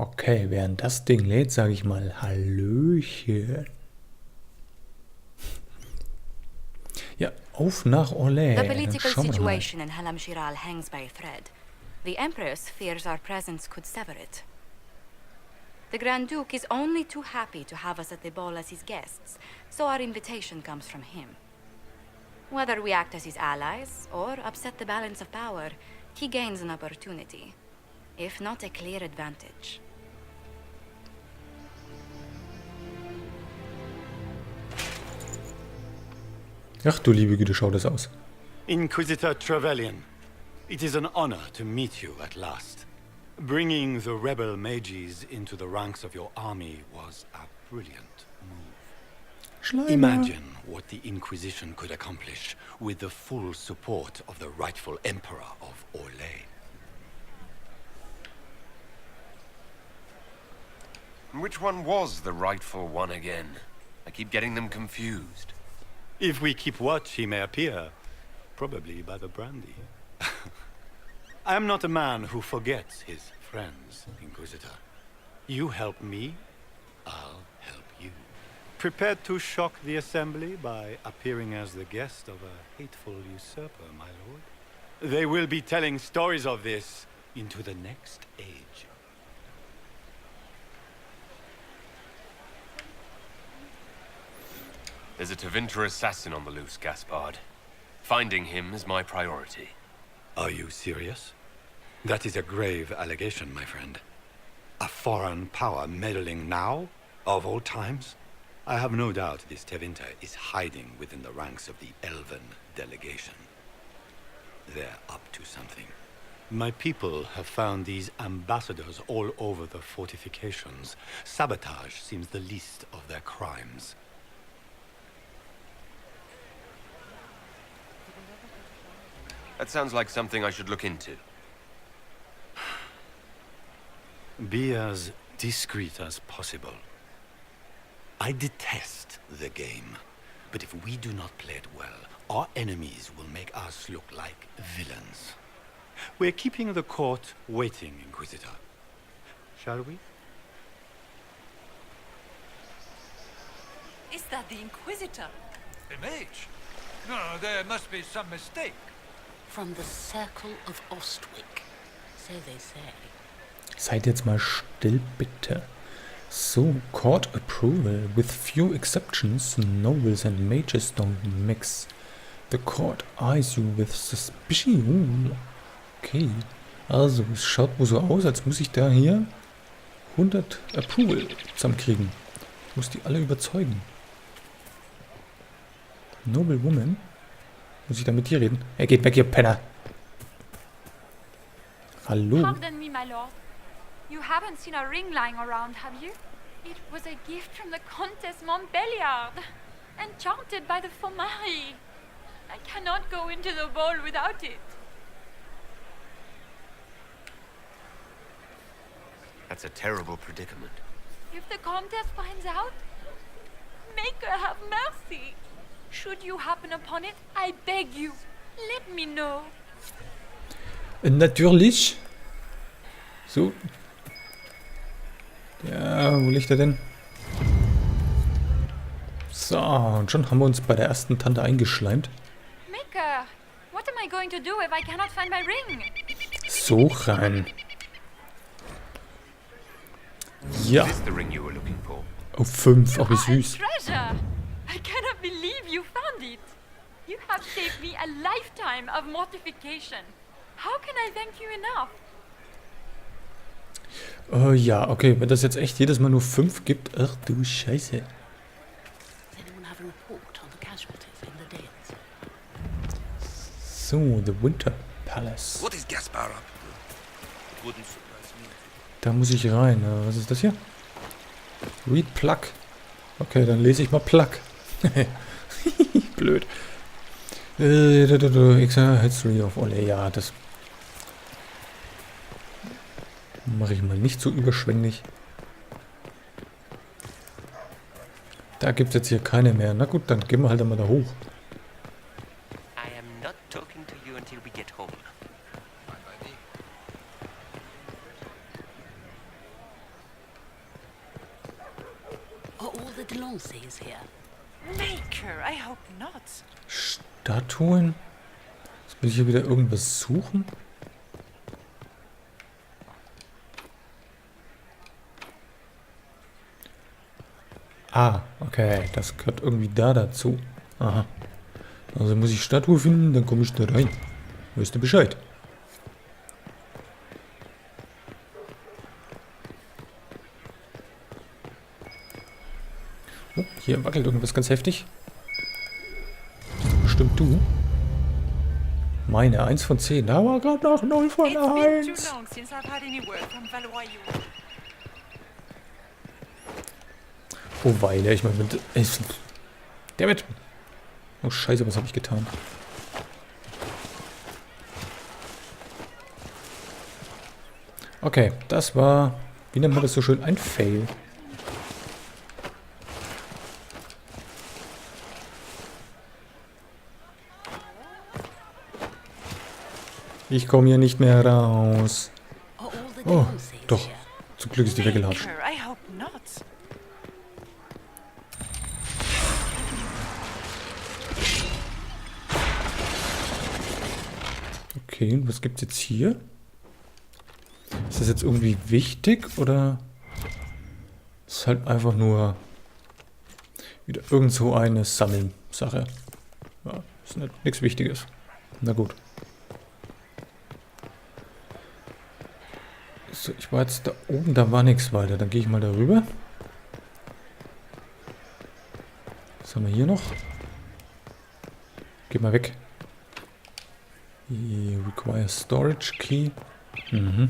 Okay, während das Ding lädt, sage ich mal Hallöchen. Ja, auf nach Orlais. The Dann political schauen wir doch mal. situation in Halam Shiral hangs by a thread. The Empress fears our presence could sever it. The Grand Duke is only too happy to have us at the ball as his guests, so our invitation comes from him. Whether we act as his allies or upset the balance of power, he gains an opportunity, if not a clear advantage. Ach du liebe Güte, schaut das aus. Inquisitor Trevelyan, it is an honor to meet you at last. Bringing the rebel mages into the ranks of your army was a brilliant move. Schleimer. Imagine what the Inquisition could accomplish with the full support of the rightful Emperor of Orlais. Which one was the rightful one again? I keep getting them confused. If we keep watch, he may appear. Probably by the brandy. I am not a man who forgets his friends, Inquisitor. You help me, I'll help you. Prepared to shock the Assembly by appearing as the guest of a hateful usurper, my lord? They will be telling stories of this into the next age. There's a Tevinter assassin on the loose, Gaspard. Finding him is my priority. Are you serious? That is a grave allegation, my friend. A foreign power meddling now, of all times? I have no doubt this Tevinter is hiding within the ranks of the Elven delegation. They're up to something. My people have found these ambassadors all over the fortifications. Sabotage seems the least of their crimes. That sounds like something I should look into. Be as discreet as possible. I detest the game, but if we do not play it well, our enemies will make us look like villains. We're keeping the court waiting, Inquisitor. Shall we? Is that the Inquisitor? The mage? No, there must be some mistake. From the Circle of Ostwick, so they say. Seid jetzt mal still, bitte. So, court approval. With few exceptions, nobles and mages don't mix. The court eyes you with suspicion. Okay. Also, es schaut wohl so aus, als muss ich da hier 100 Approval zusammenkriegen. Ich muss die alle überzeugen. Noble Woman. Muss ich da mit dir reden? Er geht weg, ihr Penner. Hallo. Pardon me, my lord. You haven't seen a ring lying around, have you? It was a gift from the Countess Montbelliard, enchanted by the Fomari. I cannot go into the ball without it. That's a terrible predicament. If the Countess finds out, make her have mercy. Should you happen upon it, I beg you, let me know. Natürlich. So. Ja, wo liegt er denn? So, und schon haben wir uns bei der ersten Tante eingeschleimt. Maker, what am I going to do if I cannot find my ring? So rein. Ja. Is this the ring you were looking for? Auf 5, auch wie süß. Treasure! I cannot believe you found it. You have saved me a lifetime of mortification. How can I thank you enough? Ja, okay, wenn das jetzt echt jedes Mal nur 5 gibt, ach du Scheiße. Does anyone have a report on the casualties in the Danes? So, the Winter Palace. What is Gaspar up? Wouldn't surprise me. Da muss ich rein. Was ist das hier? Read Plug. Okay, dann lese ich mal Plug. Blöd. History of Orlais. Ja, das mache ich mal nicht so überschwänglich. Da gibt es jetzt hier keine mehr. Na gut, dann gehen wir halt einmal da hoch. I am not talking to you until we get home. de Lancey is here. Maker, I hope not. Statuen? Jetzt muss ich hier wieder irgendwas suchen? Ah, okay. Das gehört irgendwie da dazu. Aha. Also muss ich Statue finden, dann komme ich da rein. Weißt du Bescheid? Oh, hier wackelt irgendwas ganz heftig. Bestimmt du. Meine 1 von 10. Da war gerade noch 0 von It's been 1. too long since I've had any word from Valois. Oh, Weile. Ich meine, mit... Dammit. Oh, scheiße, was habe ich getan? Okay, das war... Wie nennt man das so schön? Ein Fail. Ich komme hier nicht mehr raus. Are all the Oh, Lanceys doch. here? Zum Glück ist die weggelatscht. Maker, I hope not. Okay, und was gibt's jetzt hier? Ist das jetzt irgendwie wichtig oder ist halt einfach nur wieder irgend so eine Sammelsache? Ja, ist nichts Wichtiges. Na gut. So, ich war jetzt da oben, da war nichts weiter. Dann gehe ich mal darüber. Was haben wir hier noch? Geh mal weg. Require Storage Key. Mhm.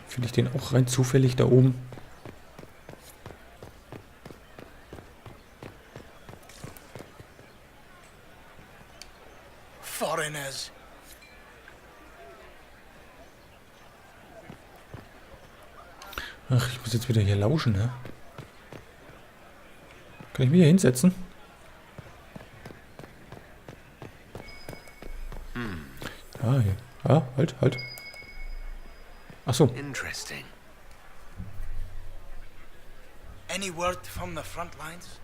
Finde ich den auch rein zufällig da oben? Foreigners. Ach, ich muss jetzt wieder hier lauschen, ne? Kann ich mich hier hinsetzen? Ah, hier. Ah, halt. Ach so. Interesting. Any word from the front lines?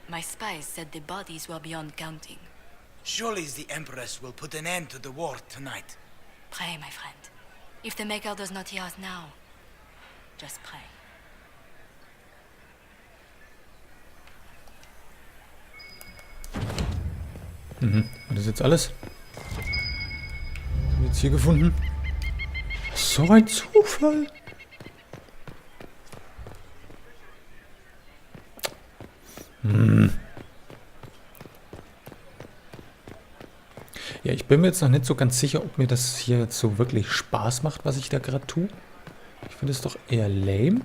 My spies said the bodies were beyond counting. Surely the Empress will put an end to the war tonight. Pray, my friend. If the Maker does not hear us now, just pray. Mhm. War das jetzt alles? Was haben wir jetzt hier gefunden? So ein Zufall. Ja, ich bin mir jetzt noch nicht so ganz sicher, ob mir das hier jetzt so wirklich Spaß macht, was ich da gerade tue. Ich finde es doch eher lame.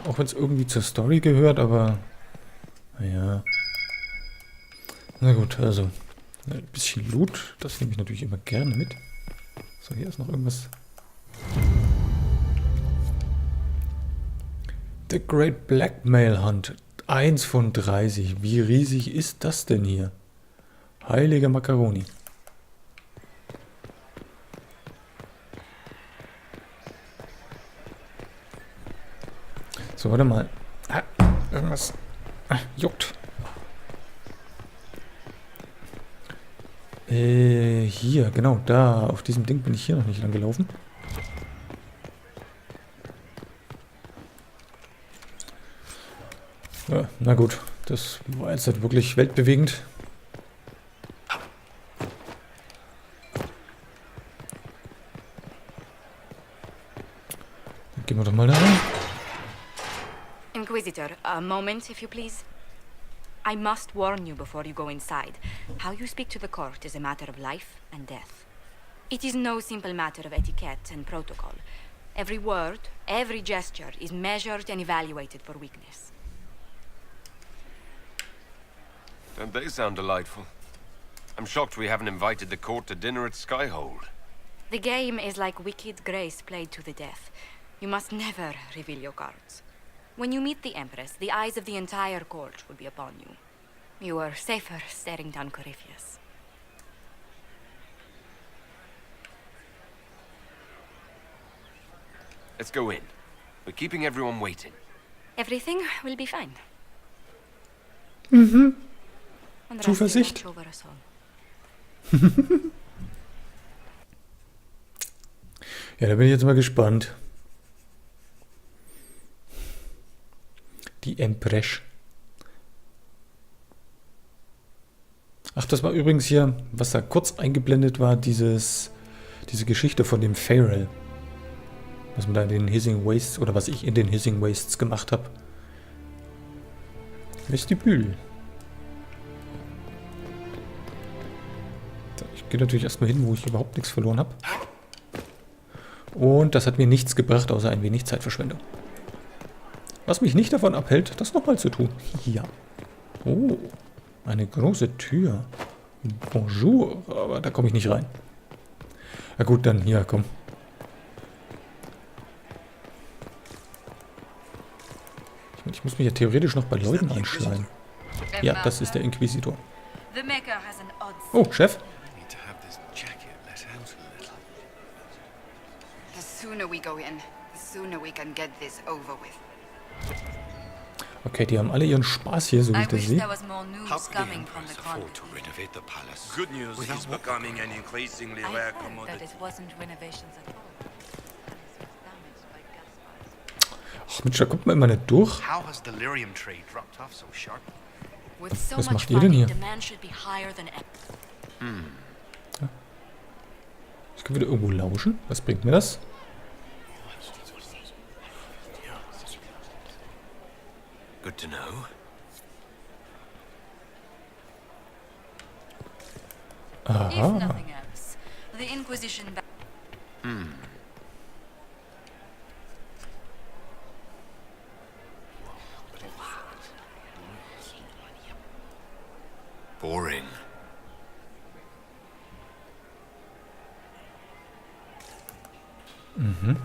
Auch wenn es irgendwie zur Story gehört, aber... Naja. Na gut, also... Ein bisschen Loot, das nehme ich natürlich immer gerne mit. So, hier ist noch irgendwas. The Great Blackmail Hunt. 1 von 30. Wie riesig ist das denn hier? Heilige Macaroni. So, warte mal. Ah, irgendwas juckt. Hier, genau, da. Auf diesem Ding bin ich hier noch nicht lang gelaufen. Ja, na gut, das war jetzt halt wirklich weltbewegend. Dann gehen wir doch mal da rein. Inquisitor, a moment, if you please. I must warn you before you go inside. How you speak to the court is a matter of life and death. It is no simple matter of etiquette and protocol. Every word, every gesture is measured and evaluated for weakness. Don't they sound delightful? I'm shocked we haven't invited the court to dinner at Skyhold. The game is like Wicked Grace played to the death. You must never reveal your cards. When you meet the Empress, the eyes of the entire court will be upon you. You are safer staring down Corypheus. Let's go in. We're keeping everyone waiting. Everything will be fine. Mhm. Und Zuversicht. over us all. Ja, da bin ich jetzt mal gespannt. Die Empress. Ach, das war übrigens hier, was da kurz eingeblendet war, diese Geschichte von dem Farrell. Was man da in den Hissing Wastes, oder was ich in den Hissing Wastes gemacht habe. Vestibül. Ich gehe natürlich erstmal hin, wo ich überhaupt nichts verloren habe. Und das hat mir nichts gebracht, außer ein wenig Zeitverschwendung. Was mich nicht davon abhält, das nochmal zu tun. Ja. Oh, eine große Tür. Bonjour, aber da komme ich nicht rein. Na gut, dann hier, komm. Ich muss mich ja theoretisch noch bei Leuten einschleimen. Ja, das ist der Inquisitor. Oh, Chef? The sooner we go in, the sooner we can get this over with. Okay, die haben alle ihren Spaß hier, so wie ich das sehe. How could the Empress afford to renovate the palace? Good news is becoming an increasingly rare commodity. Ach Mensch, da kommt man immer nicht durch. How has the lyrium trade dropped off so sharp? Was macht ihr denn hier? Ich kann wieder irgendwo lauschen. Was bringt mir das? Good to know. Aha. Boring.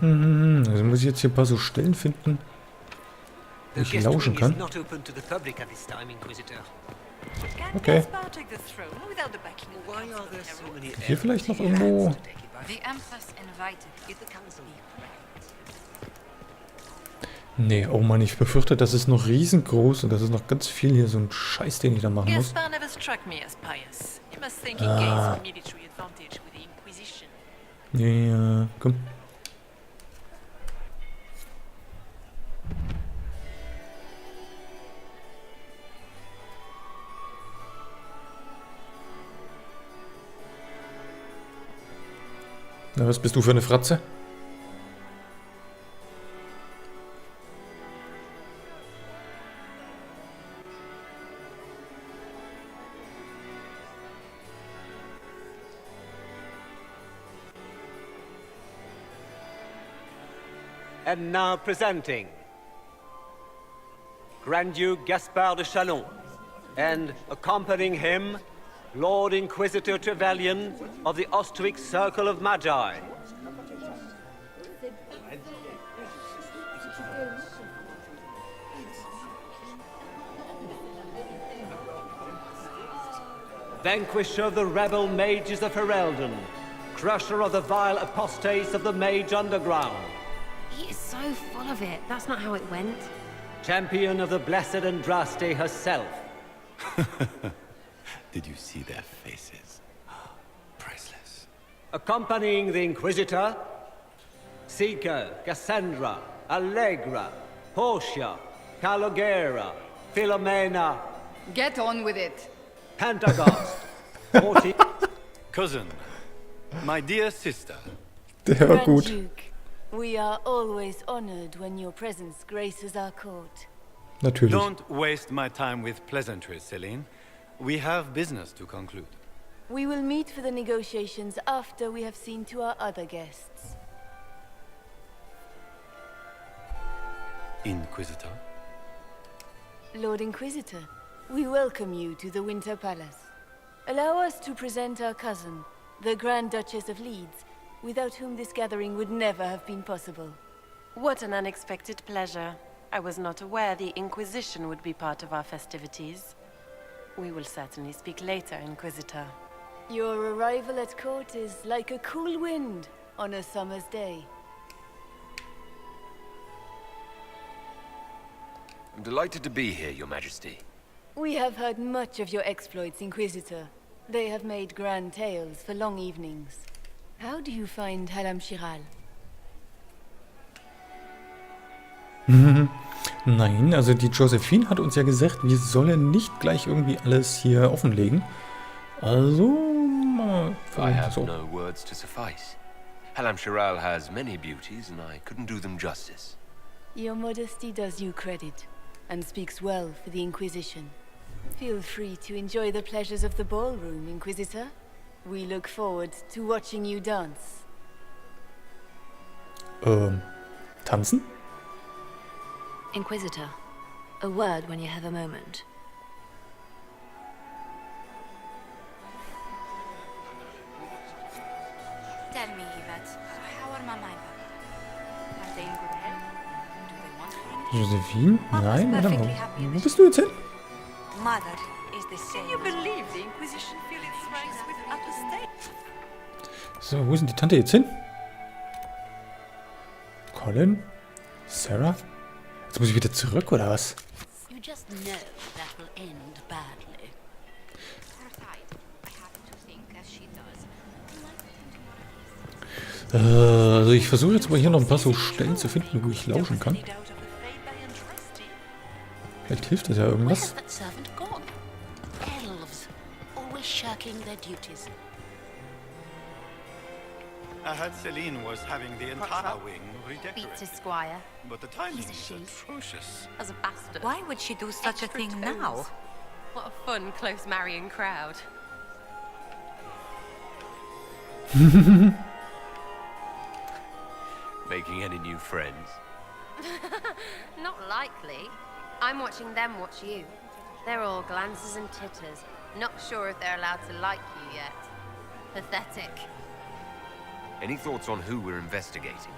Also muss ich jetzt hier ein paar so Stellen finden, wo ich lauschen kann. Okay. Hier vielleicht noch irgendwo. Nee, oh Mann, ich befürchte, das ist noch riesengroß und das ist noch ganz viel hier, so ein Scheiß, den ich da machen muss. Ja, komm. Na, was bist du für eine Fratze? And now presenting Grand Duke Gaspard de Chalon, and accompanying him, Lord Inquisitor Trevelyan of the Ostwick Circle of Magi. Vanquisher of the rebel mages of Ferelden, crusher of the vile apostates of the Mage Underground. He is so full of it. That's not how it went. Champion of the Blessed Andraste herself. Did you see their faces? Priceless. Accompanying the Inquisitor, Seeker, Cassandra, Allegra, Portia, Calogera, Philomena. Get on with it. Pantagast, 40. Cousin, my dear sister. Der war gut. Duke, we are always honored when your presence graces our court. Natürlich. Don't waste my time with pleasantries, Celine. We have business to conclude. We will meet for the negotiations after we have seen to our other guests. Inquisitor? Lord Inquisitor, we welcome you to the Winter Palace. Allow us to present our cousin, the Grand Duchess of Leeds, without whom this gathering would never have been possible. What an unexpected pleasure. I was not aware the Inquisition would be part of our festivities. We will certainly speak later, Inquisitor. Your arrival at court is like a cool wind on a summer's day. I'm delighted to be here, Your Majesty. We have heard much of your exploits, Inquisitor. They have made grand tales for long evenings. How do you find Halam Shiral? Nein, also die Josephine hat uns ja gesagt, wir sollen nicht gleich irgendwie alles hier offenlegen. Also, I have no words to suffice. Halam Shiral has many beauties, and I couldn't do them justice. Your modesty does you credit, and speaks well for the Inquisition. Feel free to enjoy the pleasures of the ballroom, Inquisitor. We look forward to watching you dance. Tanzen? Inquisitor, a word when you have a moment. Tell me, Yvette, how are Mama and Papa? Are they in good health? Do they want for anything? Josephine? Nein, warte mal. Wo bist du jetzt hin? Mother is the same. Can you believe the Inquisition fill its ranks with apostates? So, wo ist denn die Tante jetzt hin? Colin? Sarah? Jetzt muss ich wieder zurück, oder was? You just know that will end badly. Also ich versuche jetzt mal hier noch ein paar so Stellen zu finden, wo ich lauschen kann. Vielleicht hilft das ja irgendwas. I heard Celine was having the entire wing redecorated. Beats his squire. But the timing He's a is she. atrocious. As a bastard. Why would she do such a thing now? What a fun, close marrying crowd. Making any new friends? Not likely. I'm watching them watch you. They're all glances and titters. Not sure if they're allowed to like you yet. Pathetic. Any thoughts on who we're investigating?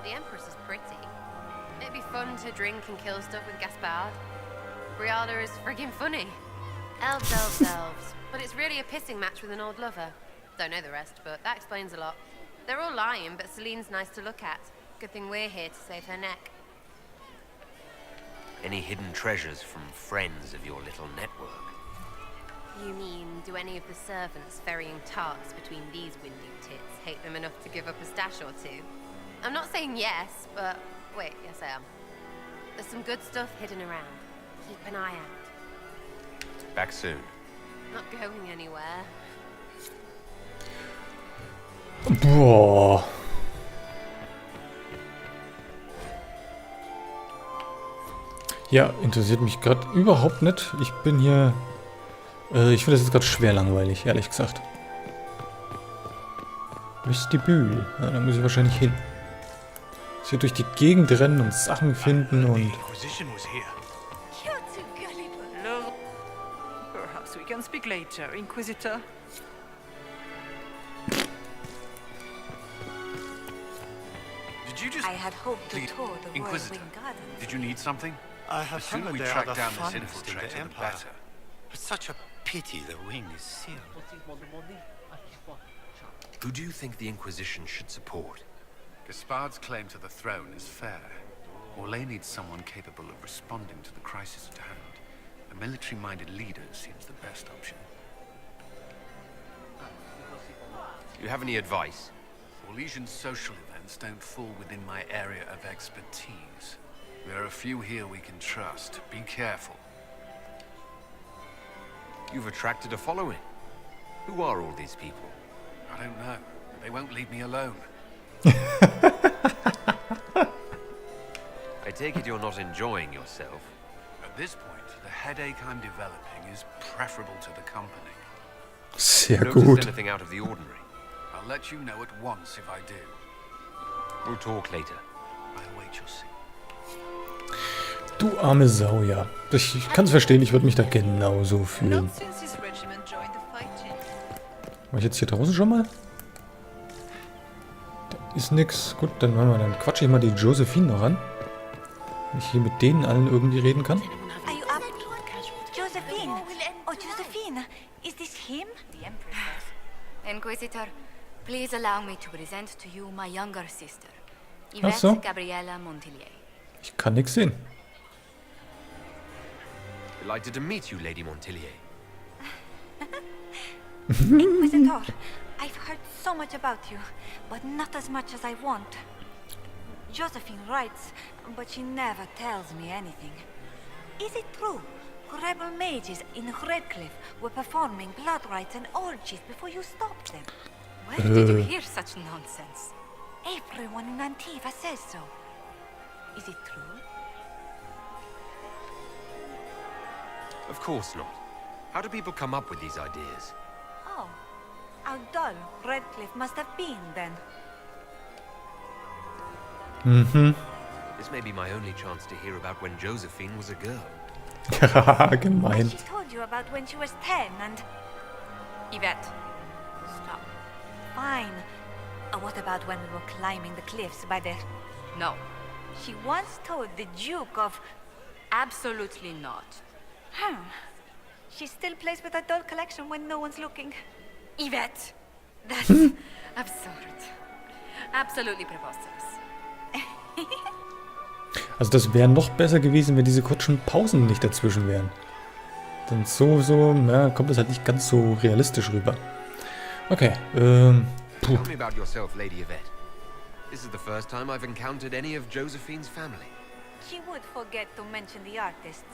The Empress is pretty. It'd be fun to drink and kill stuff with Gaspard. Briada is friggin' funny. Elves. But it's really a pissing match with an old lover. Don't know the rest, but that explains a lot. They're all lying, but Celine's nice to look at. Good thing we're here to save her neck. Any hidden treasures from friends of your little network? You mean, do any of the servants ferrying tarts between these windy tits hate them enough to give up a stash or two? I'm not saying yes, but wait, yes I am. There's some good stuff hidden around. Keep an eye out. Back soon. Not going anywhere. Boah. Ja, interessiert mich gerade überhaupt nicht. Ich bin hier... ich finde das jetzt gerade schwer langweilig, ehrlich gesagt. Vestibül. Ja, da muss ich wahrscheinlich hin. Ich hier durch die Gegend rennen und Sachen finden und... Perhaps we can speak later, Inquisitor. I had hoped to tour the Inquisitor, Whirlwind Garden. did you need something? I have The sooner heard we they track are the down this finest in infiltrator, the the Empire. better. It's such a pity the wing is sealed. Who do you think the Inquisition should support? Gaspard's claim to the throne is fair. Orlais needs someone capable of responding to the crisis at hand. A military-minded leader seems the best option. Do you have any advice? Orlesian social events don't fall within my area of expertise. There are a few here we can trust. Be careful. You've attracted a following. Who are all these people? I don't know. They won't leave me alone. I take it you're not enjoying yourself. At this point, the headache I'm developing is preferable to the company. Sehr Noticed gut. anything out of the ordinary? I'll let you know at once if I do. We'll talk later. I await your signal. Du arme Sau, ja. Ich kann es verstehen, ich würde mich da genauso fühlen. War ich jetzt hier draußen schon mal? Da ist nix. Gut, dann machen wir, dann quatsche ich mal die Josephine noch an. Wenn ich hier mit denen allen irgendwie reden kann. Are you up? Josephine! Oh, Josephine! Is this him? The Empress. Inquisitor, please allow me to present to you my younger sister, Ach so. Yvette Gabriella Montillier. Ich kann nix sehen. Delighted to meet you, Lady Montillier. Inquisitor, I've heard so much about you, but not as much as I want. Josephine writes, but she never tells me anything. Is it true? Rebel mages in Redcliffe were performing blood rites and orgies before you stopped them. Where did you hear such nonsense? Everyone in Antiva says so. Is it true? Of course not. How do people come up with these ideas? Oh, how dull Redcliffe must have been then. This may be my only chance to hear about when Josephine was a girl. Gemein. She told you about when she was 10 and... Yvette, stop. Fine. What about when we were climbing the cliffs by the... No. She once told the Duke of... Absolutely not. She still plays with her doll collection when no one's looking. Yvette, that's absurd. Absolutely preposterous. Also das wäre noch besser gewesen, wenn diese kurzen Pausen nicht dazwischen wären. Denn ja, kommt das halt nicht ganz so realistisch rüber. Okay, Tell me about yourself, Lady Yvette. This is the first time I've encountered any of Josephine's family. She would forget to mention the artists.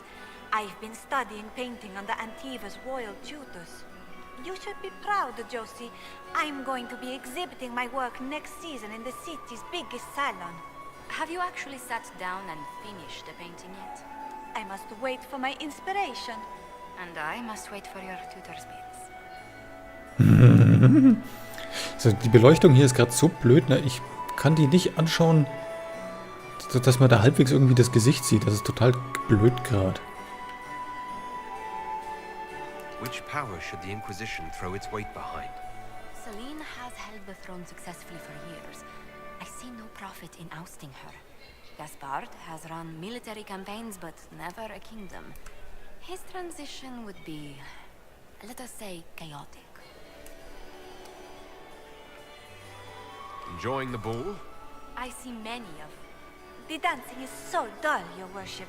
I've been studying painting under Antiva's royal tutors. You should be proud, Josie. I'm going to be exhibiting my work next season in the city's biggest salon. Have you actually sat down and finished the painting yet? I must wait for my inspiration. And I must wait for your tutor's bits. Also die Beleuchtung hier ist gerade so blöd, ne? Ich kann die nicht anschauen, dass man da halbwegs irgendwie das Gesicht sieht. Das ist total blöd gerade. Which power should the Inquisition throw its weight behind? Celine has held the throne successfully for years. I see no profit in ousting her. Gaspard has run military campaigns, but never a kingdom. His transition would be, let us say, chaotic. Enjoying the ball? I see many of... The dancing is so dull, your worship.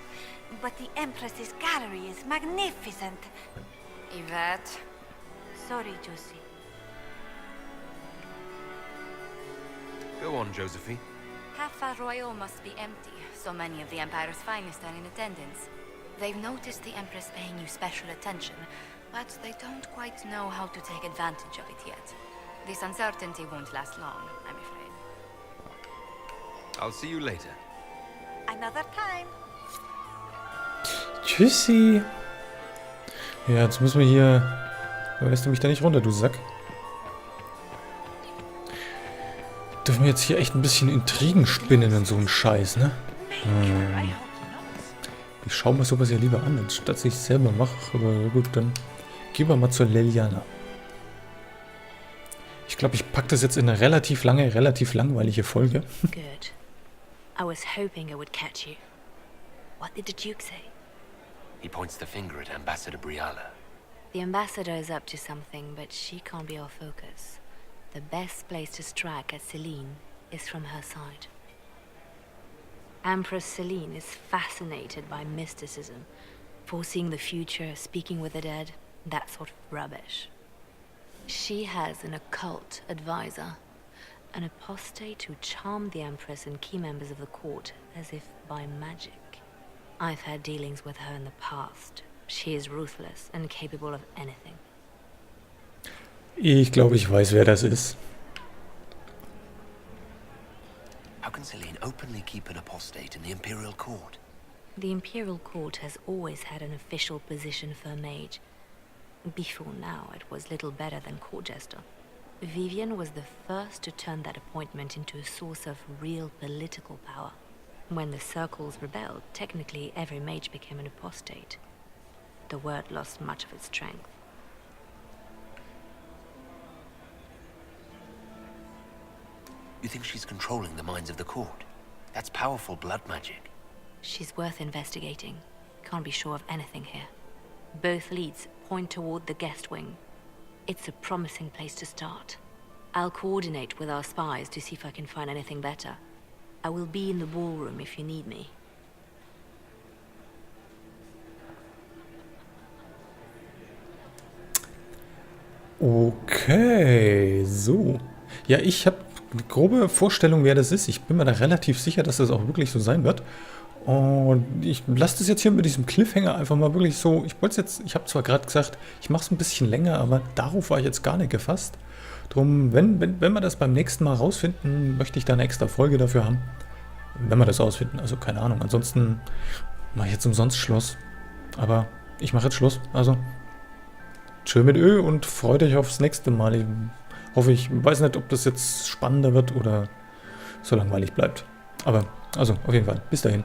But the Empress's gallery is magnificent. Yvette. Sorry, Josie. Go on, Josephine. Half Royal must be empty. So many of the Empire's finest are in attendance. They've noticed the Empress paying you special attention, but they don't quite know how to take advantage of it yet. This uncertainty won't last long, I'm afraid. I'll see you later. Another time. Tschüssi. Ja, jetzt müssen wir hier... Lässt du mich da nicht runter, du Sack? Dürfen wir jetzt hier echt ein bisschen Intrigen spinnen und so einen Scheiß, ne? Ich schaue mir sowas ja lieber an, anstatt ich es selber mache. Aber gut, dann gehen wir mal zur Leliana. Ich glaube, ich packe das jetzt in eine relativ lange, relativ langweilige Folge. Good. I was hoping I would catch you. What did the Duke say? He points the finger at Ambassador Briala. The ambassador is up to something, but she can't be our focus. The best place to strike at Celine is from her side. Empress Celine is fascinated by mysticism, foreseeing the future, speaking with the dead, that sort of rubbish. She has an occult advisor, an apostate who charmed the Empress and key members of the court as if by magic. I've had dealings with her in the past. She is ruthless and capable of anything. Ich glaube, ich weiß, wer das ist. How can Celine openly keep an apostate in the Imperial Court? The Imperial Court has always had an official position for a mage. Before now, it was little better than court jester. Vivian was the first to turn that appointment into a source of real political power. When the circles rebelled, technically every mage became an apostate. The word lost much of its strength. You think she's controlling the minds of the court? That's powerful blood magic. She's worth investigating. Can't be sure of anything here. Both leads point toward the guest wing. It's a promising place to start. I'll coordinate with our spies to see if I can find anything better. I will be in the ballroom if you need me. Okay, so. Ja, ich habe eine grobe Vorstellung, wer das ist. Ich bin mir da relativ sicher, dass das auch wirklich so sein wird. Und ich lasse das jetzt hier mit diesem Cliffhanger einfach mal wirklich so. Ich habe zwar gerade gesagt, ich mache es ein bisschen länger, aber darauf war ich jetzt gar nicht gefasst. Drum, wenn wir das beim nächsten Mal rausfinden, möchte ich da eine extra Folge dafür haben. Wenn wir das rausfinden, also keine Ahnung. Ansonsten mache ich jetzt umsonst Schluss. Aber ich mache jetzt Schluss. Also, tschö mit Ö und freut euch aufs nächste Mal. Ich hoffe, ich weiß nicht, ob das jetzt spannender wird oder so langweilig bleibt. Aber, also, auf jeden Fall. Bis dahin.